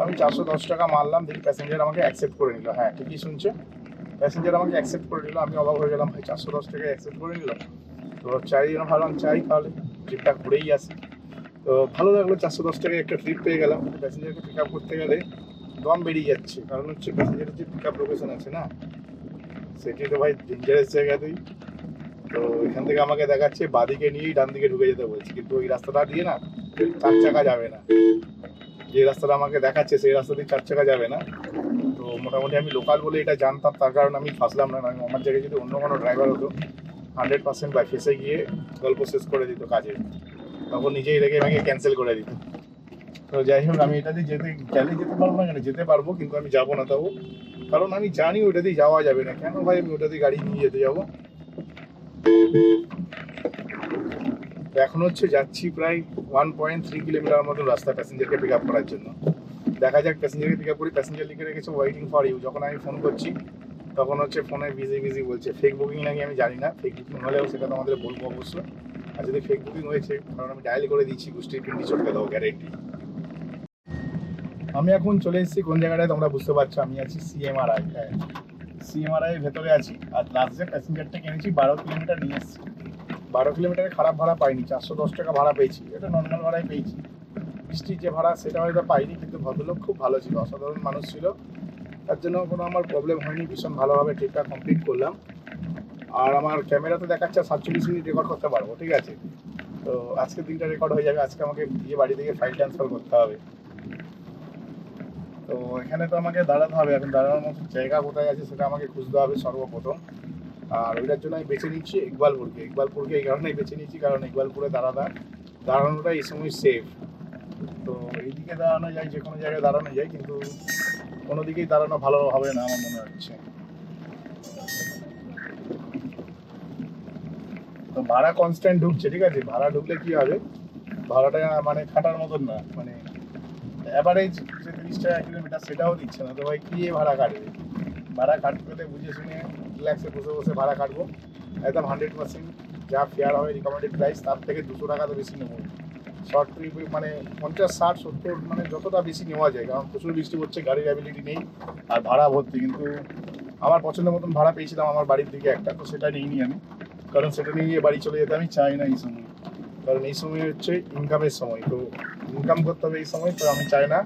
Speaker 1: আমি 410 টাকা মারলাম, দেখি প্যাসেঞ্জার আমাকে অ্যাকসেপ্ট করে নিল। হ্যাঁ ঠিকই শুনছে, প্যাসেঞ্জার আমাকে অ্যাকসেপ্ট করে নিল। আমি অবাক হয়ে গেলাম, ভাই 410 টাকায় অ্যাকসেপ্ট করে নিল। তো চাই জন্য ভাবলাম চাই তাহলে ট্রিপটা ঘুরেই আসি। তো ভালো লাগলো, 410 টাকায় একটা ট্রিপ পেয়ে গেলাম। প্যাসেঞ্জারকে পিক আপ করতে গেলে দম বেরিয়ে যাচ্ছে, কারণ হচ্ছে প্যাসেঞ্জারের যে পিক আপ লোকেশন আছে না, সেটি তো ভাই ডেঞ্জারাস জায়গাতেই। তো এখান থেকে আমাকে দেখাচ্ছে বাদিকে নিয়েই ডান দিকে ঢুকে যেতে বলছে, কিন্তু ওই রাস্তাটা দিয়ে না 4 চাকা যাবে না। যে রাস্তাটা আমাকে দেখাচ্ছে সেই রাস্তা দিয়ে 4 চাকা যাবে না। তো মোটামুটি আমি লোকাল বলে এটা জানতাম, তার কারণে আমি ফাঁসলাম না। আমার জায়গায় যদি অন্য কোনো ড্রাইভার হতো 100% বা ফেসে গিয়ে গল্প শেষ করে দিত কাজে, তখন নিজেই রেগে ভেঙে ক্যান্সেল করে দিত। তো যাই হোক, আমি এটা দিয়ে যেতে পারবো না, কেন যেতে পারবো, কিন্তু আমি যাবো না তাও, কারণ আমি জানি ওটা দিয়ে যাওয়া যাবে না। কেন ভাই আমি ওটা দিয়ে গাড়ি নিয়ে যেতে যাবো। এখন হচ্ছে যাচ্ছি প্রায় 1.3 কিলোমিটার মতো রাস্তা প্যাসেঞ্জারকে পিক আপ করার জন্য। দেখা যাক প্যাসেঞ্জারকে পিক আপ করি। প্যাসেঞ্জার লিখে রেখেছে ওয়েটিং ফর ইউ। যখন আমি ফোন করছি তখন হচ্ছে ফোনে বিজি বলছে। ফেক বুকিং নাকি আমি জানি না, ফেক বুকিং হলেও সেটা তো আমাদের বলবো অবশ্য। আর যদি ফেক বুকিং হয়েছে, কারণ আমি ডায়াল করে দিচ্ছি, গোষ্ঠীর পিন্ডি চটকে দেবো গ্যারেন্টি। আমি এখন চলে এসেছি কোন জায়গাটায় তোমরা বুঝতে পারছো, আমি আছি CMRI। CMRI এর ভেতরে আছি। আর লাস্ট যে প্যাসেঞ্জারটা কিনেছি 12 কিলোমিটার নিয়ে এসেছি। 12 কিলোমিটারে খারাপ ভাড়া পাইনি, 410 টাকা ভাড়া পেয়েছি, এটা নর্মাল ভাড়াই পেয়েছি। বৃষ্টির যে ভাড়া সেটা হয়তো পাইনি, কিন্তু ভদ্রলোক খুব ভালো ছিল, অসাধারণ মানুষ ছিল, তার জন্য কোনো আমার প্রবলেম হয়নি, ভীষণ ভালোভাবে ট্রিপটা কমপ্লিট করলাম। আর আমার ক্যামেরাতে দেখাচ্ছে 47 মিনিট রেকর্ড করতে পারবো, ঠিক আছে। তো আজকে দিনটা রেকর্ড হয়ে যাবে, আজকে আমাকে গিয়ে বাড়ি থেকে ফাইল ট্রান্সফার করতে হবে। তো এখানে তো আমাকে দাঁড়াতে হবে, এখন দাঁড়ানোর মতো জায়গা কোথায় আছে সেটা আমাকে খুঁজতে হবে সর্বপ্রথম। আর ওইটার জন্য আমি বেছে নিচ্ছি ইকবালপুরকে এই কারণেই বেছে নিচ্ছি, কারণ ইকবালপুরে দাঁড়ানোটা এই সময় সেফ। তো এইদিকে দাঁড়ানো যায়, যে কোনো জায়গায় দাঁড়ানো যায়, কিন্তু কোনো দিকেই দাঁড়ানো ভালো হবে না আমার মনে হচ্ছে। তো ভাড়া কনস্ট্যান্ট ঢুকছে, ঠিক আছে। ভাড়া ঢুকলে কি হবে, ভাড়াটা মানে খাটার মতন না, মানে অ্যাভারেজ যে 30 টাকা কিলোমিটার সেটাও দিচ্ছে না। তো ভাই কি ভাড়া কাটবে, ভাড়া কাটতে হলে বুঝে শুনে রিল্যাক্সে বসে বসে ভাড়া কাটবো, একদম 100% যা ফেয়ার হবে রিকমেন্ডেড প্রাইস, তার থেকে 200 টাকা তো বেশি নেবো। শর্ট ট্রিপ মানে 50, 60, 70 মানে যতটা বেশি নেওয়া যায়, কারণ প্রচুর বৃষ্টি হচ্ছে, গাড়ির অ্যাবিলিটি নেই, আর ভাড়া ভর্তি। কিন্তু আমার পছন্দের মতন ভাড়া পেয়েছিলাম আমার বাড়ির দিকে একটা, তো সেটা নিইনি আমি, কারণ সেটা নিয়ে বাড়ি চলে যেতে আমি চাই না এই সময়, কারণ এই সময় হচ্ছে ইনকামের সময়, তো ইনকাম করতে হবে এই সময়, তো আমি চাই না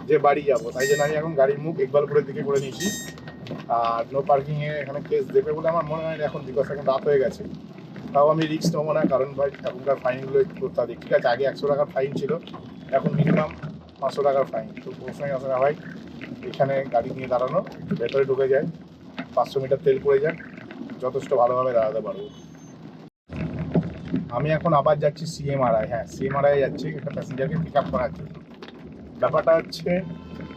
Speaker 1: যে বাড়ি যাবো, তাই জন্য আমি এখন গাড়ির মুখ ইকবালপুরের দিকে করে নিয়েছি। আর নো পার্কিংয়ে এখানে কেস দেবে বলে আমার মনে হয় না এখন, বিকজ এখন রাত হয়ে গেছে। তাও আমি রিস্ক নেবো না, কারণ ভাই এখনকার ফাইনগুলো একটু করতে হবে, ঠিক আছে। আগে 100 টাকার ফাইন ছিল, এখন মিনিমাম 500 টাকার ফাইন। তো প্রশ্নই আসে না ভাই, এখানে গাড়ি নিয়ে দাঁড়ানো, একটু ভেতরে ঢুকে যায়, 500 মিটার তেল পড়ে যায়, যথেষ্ট ভালোভাবে দাঁড়াতে পারবো। আমি এখন আবার যাচ্ছি সিএমআরআই, হ্যাঁ সিএমআরআই যাচ্ছি একটা প্যাসেঞ্জারকে পিক আপ করার জন্য। ব্যাপারটা হচ্ছে,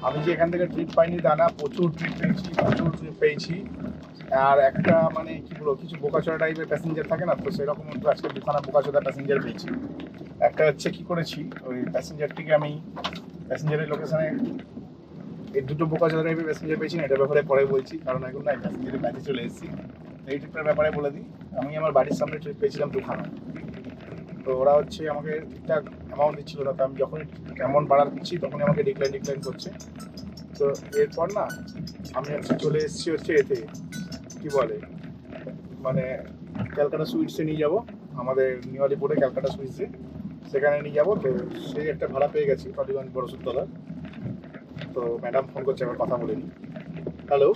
Speaker 1: আমি যে এখান থেকে ট্রিপ পাইনি তা না, প্রচুর ট্রিপ পেয়েছি। আর একটা মানে কি বলবো, কিছু বোকাচোরা টাইপের প্যাসেঞ্জার থাকে না, তো সেরকম কিন্তু আজকে দুখানা বোকাচোরা প্যাসেঞ্জার পেয়েছি। একটা হচ্ছে কি করেছি, ওই প্যাসেঞ্জারটিকে আমি প্যাসেঞ্জারের লোকেশনে, এই দুটো বোকাচোরা টাইপের প্যাসেঞ্জার পেয়েছি না, এটার ব্যাপারে পরে বলছি, কারণ এখন না প্যাসেঞ্জারের কাছে চলে এসেছি। এই ট্রিপটার ব্যাপারে বলে দিই, আমি আমার বাড়ির সামনে ট্রিপ পেয়েছিলাম দুখানা। তো ওরা হচ্ছে আমাকে ঠিকঠাক অ্যামাউন্ট দিচ্ছিল না, তো আমি যখনই অ্যামাউন্ট বাড়া দিচ্ছি তখনই আমাকে ডিক্লাইন করছে। তো এরপর না আমি হচ্ছে চলে এসেছি হচ্ছে এতে কি বলে, মানে ক্যালকাটা সুইটসে নিয়ে যাব, আমাদের নিউ আলিপুরে ক্যালকাটা সুইটসে, সেখানে নিয়ে যাব। তো সেই একটা ভাড়া পেয়ে গেছি টালিগঞ্জ বড়সুরতলা। তো ম্যাডাম ফোন করছে, আবার কথা বলে নিই। হ্যালো,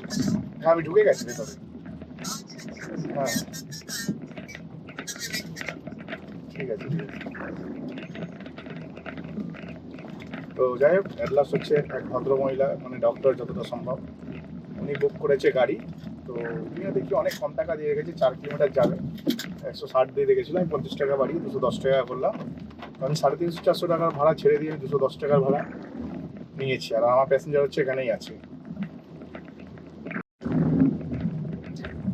Speaker 1: হ্যাঁ আমি ঢুকে গেছি ভেতরে, হ্যাঁ ঠিক আছে। তো যাই হোক, অ্যাটলাস হচ্ছে এক ভদ্রমহিলা, মানে ডক্টর যতটা সম্ভব, উনি বুক করেছে গাড়ি। তো উনিও দেখি অনেক কম টাকা দিয়ে রেখেছে, 4 কিলোমিটার যাবে, 160 দিয়ে রেখেছিলাম, আমি 50 টাকা বাড়িয়ে 210 টাকা করলাম। আমি 350, 400 টাকার ভাড়া ছেড়ে দিয়ে 210 টাকার ভাড়া নিয়েছি, আর আমার প্যাসেঞ্জার হচ্ছে এখানেই আছে।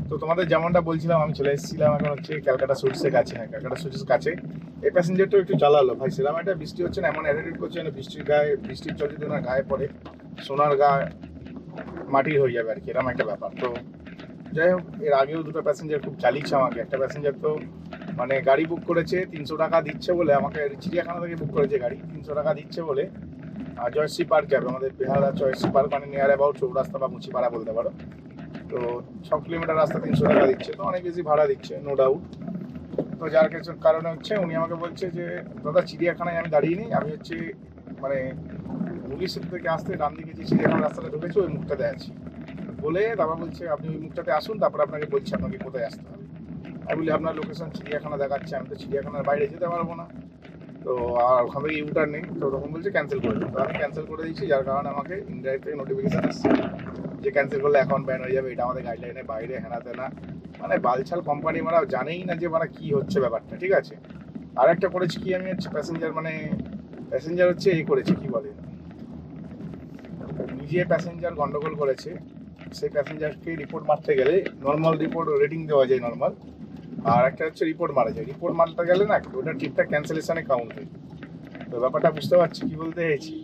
Speaker 1: তো তোমাদের যেমনটা বলছিলাম, আমি চলে এসেছিলাম এখন হচ্ছে ক্যালকাটা সুইটসের কাছে, হ্যাঁ ক্যালকাটা সুইটসের কাছে। এই প্যাসেঞ্জারটা একটু জ্বালালো ভাই, সেরকম একটা বৃষ্টি হচ্ছে না, এমন অ্যাটিটিউড করছে না, বৃষ্টির জল যদি না গায়ে পড়ে, সোনার গায়ে মাটির হয়ে যাবে আর কি, এরকম একটা ব্যাপার। তো যাই হোক, এর আগেও দুটো প্যাসেঞ্জার খুব চালিয়েছে আমাকে। একটা প্যাসেঞ্জার তো মানে গাড়ি বুক করেছে 300 টাকা দিচ্ছে বলে, আমাকে চিড়িয়াখানা থেকে বুক করেছে গাড়ি, 300 টাকা দিচ্ছে বলে জয়শ্রী পার্ক যাবে, আমাদের বেহালা জয়শ্রী পার্ক, মানে নিয়ার অ্যাবাউট চৌরাস্তা বা মুচিপাড়া বলতে পারো। তো 6 কিলোমিটার রাস্তা 300 টাকা দিচ্ছে, তো অনেক বেশি ভাড়া দিচ্ছে, নো ডাউট। তো যার কারণে হচ্ছে উনি আমাকে বলছে যে দাদা চিড়িয়াখানায় আমি দাঁড়িয়ে নিই, আমি হচ্ছে মানে হুগলি সেতু থেকে আসতে ডান দিকে যে চিড়িয়াখানা রাস্তাটা ঢুকেছে ওই মুখটাতে আছি বলে, তারপর বলছে আপনি ওই মুখটাতে আসুন, তারপর আপনাকে বলছি আপনাকে কোথায় আসতে হবে। আমি বলি আপনার লোকেশন চিড়িয়াখানা দেখাচ্ছে, আমি তো চিড়িয়াখানার বাইরে যেতে পারবো না, তো আর ওখান থেকে ইউটার নেই। তো তখন বলছে ক্যান্সেল করে দিন, তো আমি ক্যান্সেল করে দিয়েছি, যার কারণে আমাকে ইনডাইরেক্ট থেকে নোটিফিকেশান আসছে যে ক্যান্সেল করলে অ্যাকাউন্ট ব্যান হয়ে যাবে, এটা আমাদের গাইডলাইনের বাইরে, হেনা তেনা, মানে বালছাল কোম্পানি, মানে জানেই না যে মানে কী হচ্ছে ব্যাপারটা, ঠিক আছে। আর একটা করেছি কি, আমি হচ্ছে প্যাসেঞ্জার হচ্ছে এই করেছি কি বলে, নিজে প্যাসেঞ্জার গন্ডগোল করেছে, সেই প্যাসেঞ্জারকে রিপোর্ট মারতে গেলে নর্মাল রিপোর্ট রেটিং দেওয়া যায় নর্মাল, আর একটা হচ্ছে রিপোর্ট মারা যায়, রিপোর্ট মারতে গেলে না ওটা ট্রিপটা ক্যান্সেলেশনে কাউন্ট হয়। তো ব্যাপারটা বুঝতে পারছি কি বলতে চাইছি,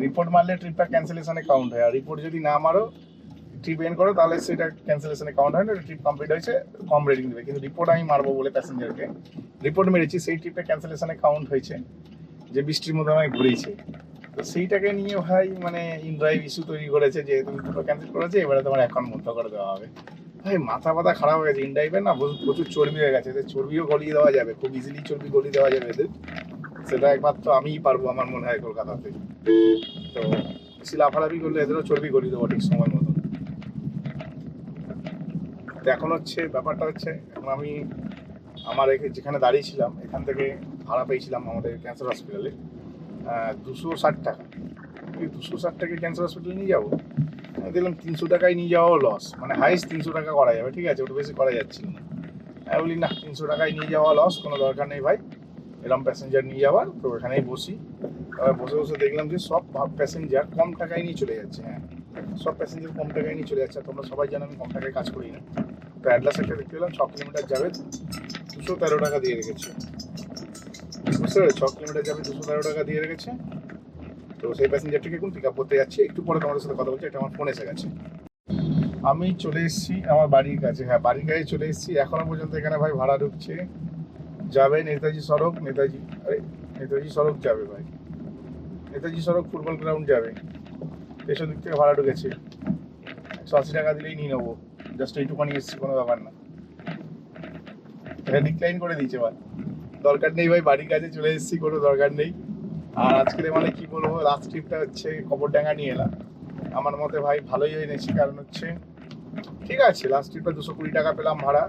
Speaker 1: রিপোর্ট মারলে ট্রিপটা ক্যান্সেলেশনে কাউন্ট হয়, আর রিপোর্ট যদি না মারো, ট্রিপ এন্ড করো, তাহলে সেটা ক্যান্সেলেশনে কাউন্ট হয় না, ট্রিপ কমপ্লিট হয়েছে কম রেটিং দেবে। কিন্তু রিপোর্ট আমি মারবো বলে প্যাসেঞ্জারকে রিপোর্ট মেরেছি, সেই ট্রিপটা ক্যান্সেলেশনে কাউন্ট হয়েছে, যে বৃষ্টির মধ্যে আমায় ঘুরিয়েছে। তো সেইটাকে নিয়ে ভাই মানে ইনড্রাইভ ইস্যু তৈরি করেছে, যে তুমি দুটো ক্যান্সেল করেছে, এবারে তোমার অ্যাকাউন্ট বন্ধ করে দেওয়া হবে। ভাই মাথা ফাথা খারাপ হয়ে গেছে, ইনড্রাইভে না প্রচুর চর্বি হয়ে গেছে, এদের চর্বিও গলিয়ে দেওয়া যাবে, খুব ইজিলি চর্বি গলিয়ে দেওয়া যাবে এদের। সেটা একমাত্র আমিই পারবো আমার মনে হয় কলকাতাতে। তো বেশি লাফালাফি করলে এদেরও চর্বি গলিয়ে দেবো ঠিক সময় মতো। তো এখন হচ্ছে ব্যাপারটা হচ্ছে, এখন আমি আমার যেখানে দাঁড়িয়েছিলাম এখান থেকে ভাড়া পেয়েছিলাম আমাদের ক্যান্সার হসপিটালে 260 টাকা। 260 টাকা ক্যান্সার হসপিটালে নিয়ে যাবো, আমি দেখলাম 300 টাকায় নিয়ে যাওয়াও লস, মানে হাইস্ট 300 টাকা করা যাবে, ঠিক আছে, ওটা বেশি করা যাচ্ছিল না। আমি বলি না, 300 টাকায় নিয়ে যাওয়া লস, কোনো দরকার নেই ভাই এরকম প্যাসেঞ্জার নিয়ে যাওয়ার। তো এখানেই বসি, বসে বসে দেখলাম যে সব প্যাসেঞ্জার কম টাকায় নিয়ে চলে যাচ্ছে। হ্যাঁ, সব প্যাসেঞ্জার কম টাকায় নিয়ে চলে যাচ্ছে। তোমরা সবাই জানো আমি কম টাকায় কাজ করি না। তো অ্যাটলাস একটা দেখতে পেলাম 6 কিলোমিটার যাবে 213 টাকা দিয়ে রেখেছে, বুঝতে পেরেছো? 6 কিলোমিটার যাবে 213 টাকা দিয়ে রেখেছে। তো সেই প্যাসেঞ্জারটিকে এখন পিক আপ করতে যাচ্ছি, একটু পরে তোমাদের সাথে কথা বলছি, এটা আমার ফোন এসে গেছে। আমি চলে এসেছি আমার বাড়ির কাছে, হ্যাঁ বাড়ির কাছে চলে এসেছি। এখনো পর্যন্ত এখানে ভাই ভাড়া ঢুকছে, যাবে নেতাজি সড়ক, নেতাজি সড়ক যাবে ভাই, নেতাজি সড়ক ফুটবল গ্রাউন্ড যাবে, পেছন দিক থেকে ভাড়া ঢুকেছে 180 টাকা দিলেই নিয়ে নেবো, জাস্ট এইটুখানি এসেছি, কোনো ব্যাপার না। এটা ডিক্লাইন করে দিয়েছে ভাই, দরকার নেই ভাই, বাড়ির কাছে চলে এসেছি, কোনো দরকার নেই। আর আজকের মানে কি বলবো, লাস্ট ট্রিপটা হচ্ছে কবরডাঙ্গা নিয়ে এলাম। আমার মতে ভাই ভালোই এনেছি, কারণ হচ্ছে ঠিক আছে লাস্ট ট্রিপটা 220 টাকা পেলাম ভাড়া,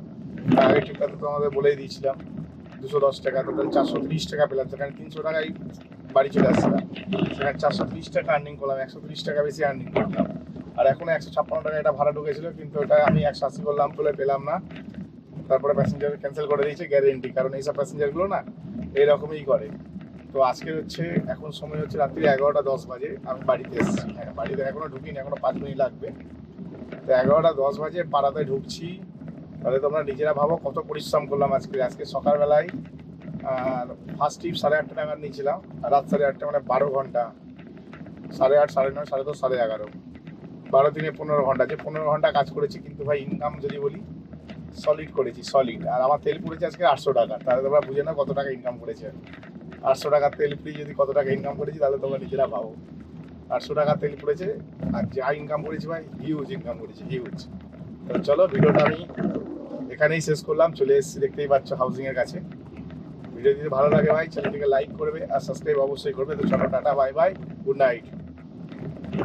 Speaker 1: আগের ট্রিপটা তো তোমাদের বলেই দিয়েছিলাম 210 টাকা, টোটাল 430 টাকা পেলাম। সেখানে 300 টাকায় বাড়ি চলে আসছিলাম, সেখানে 430 টাকা আর্নিং করলাম, 130 টাকা বেশি আর্নিং করলাম। আর এখন 156 টাকা এটা ভাড়া ঢুকেছিল, কিন্তু ওটা আমি 180 করলাম বলে পেলাম না। তারপরে প্যাসেঞ্জার ক্যান্সেল করে দিয়েছে গ্যারেন্টি, কারণ এইসব প্যাসেঞ্জারগুলো না এইরকমই করে। তো আজকে হচ্ছে এখন সময় হচ্ছে রাত্রি 11:10 বাজে, আমি বাড়িতে এসেছি। হ্যাঁ, বাড়িতে এখনো ঢুকিনি, এখনো 5 মিনিট লাগবে। তো 11:10 বাজে পাড়াতে ঢুকছি। তাহলে তোমরা নিজেরা ভাবো কত পরিশ্রম করলাম আজকে সকালবেলায় ফার্স্ট ট্রিপ 8:30 টাকা নিয়েছিলাম, রাত 8:30, মানে 12 ঘন্টা, 8:30, 9:30, 10:30, 11:30, 12 দিনে 15 ঘন্টা, যে 15 ঘন্টা কাজ করেছি। কিন্তু ভাই ইনকাম যদি বলি সলিড করেছি, সলিড। আর আমার তেল পুড়েছে আজকে 800 টাকা, তাহলে তোমরা বুঝে নাও কত টাকা ইনকাম করেছে। 800 টাকার তেল পুড়ে যদি কত টাকা ইনকাম করেছি, তাহলে তোমরা নিজেরা ভাবো। 800 টাকার তেল পুড়েছে, আর যা ইনকাম করেছি ভাই হিউজ ইনকাম করেছি, হিউজ। তো চলো ভিডিওটা আমি এখানেই শেষ করলাম, চলে এসেছি দেখতেই পাচ্ছ হাউজিংয়ের কাছে। ভিডিও যদি ভালো লাগে ভাই চ্যানেলটিকে লাইক করবে আর সাবস্ক্রাইব অবশ্যই করবে। তো চলো tata, bye bye, good night.